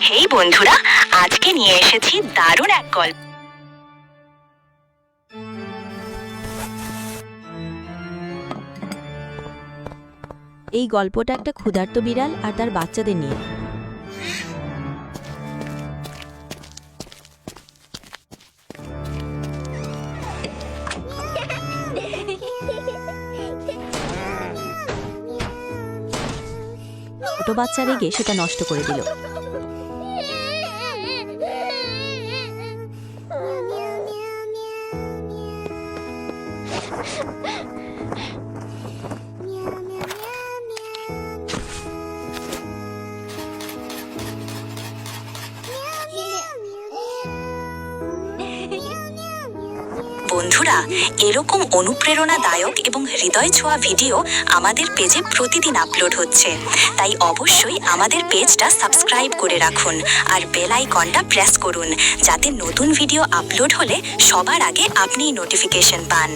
হেই বন্ধুরা, আজকে নিয়ে এসেছি দারুণ এক গল্প। এই গল্পটা একটা ক্ষুধার্ত বিড়াল আর তার বাচ্চাদের নিয়ে। ছোট বাচ্চা রেগে সেটা নষ্ট করে দিল। বন্ধুরা, এরকম অনুপ্রেরণাদায়ক এবং হৃদয় ছোঁয়া ভিডিও আমাদের পেজে প্রতিদিন আপলোড হচ্ছে, তাই অবশ্যই আমাদের পেজটা সাবস্ক্রাইব করে রাখুন আর বেল আইকনটা প্রেস করুন, যাতে নতুন ভিডিও আপলোড হলে সবার আগে আপনিই নোটিফিকেশন পান।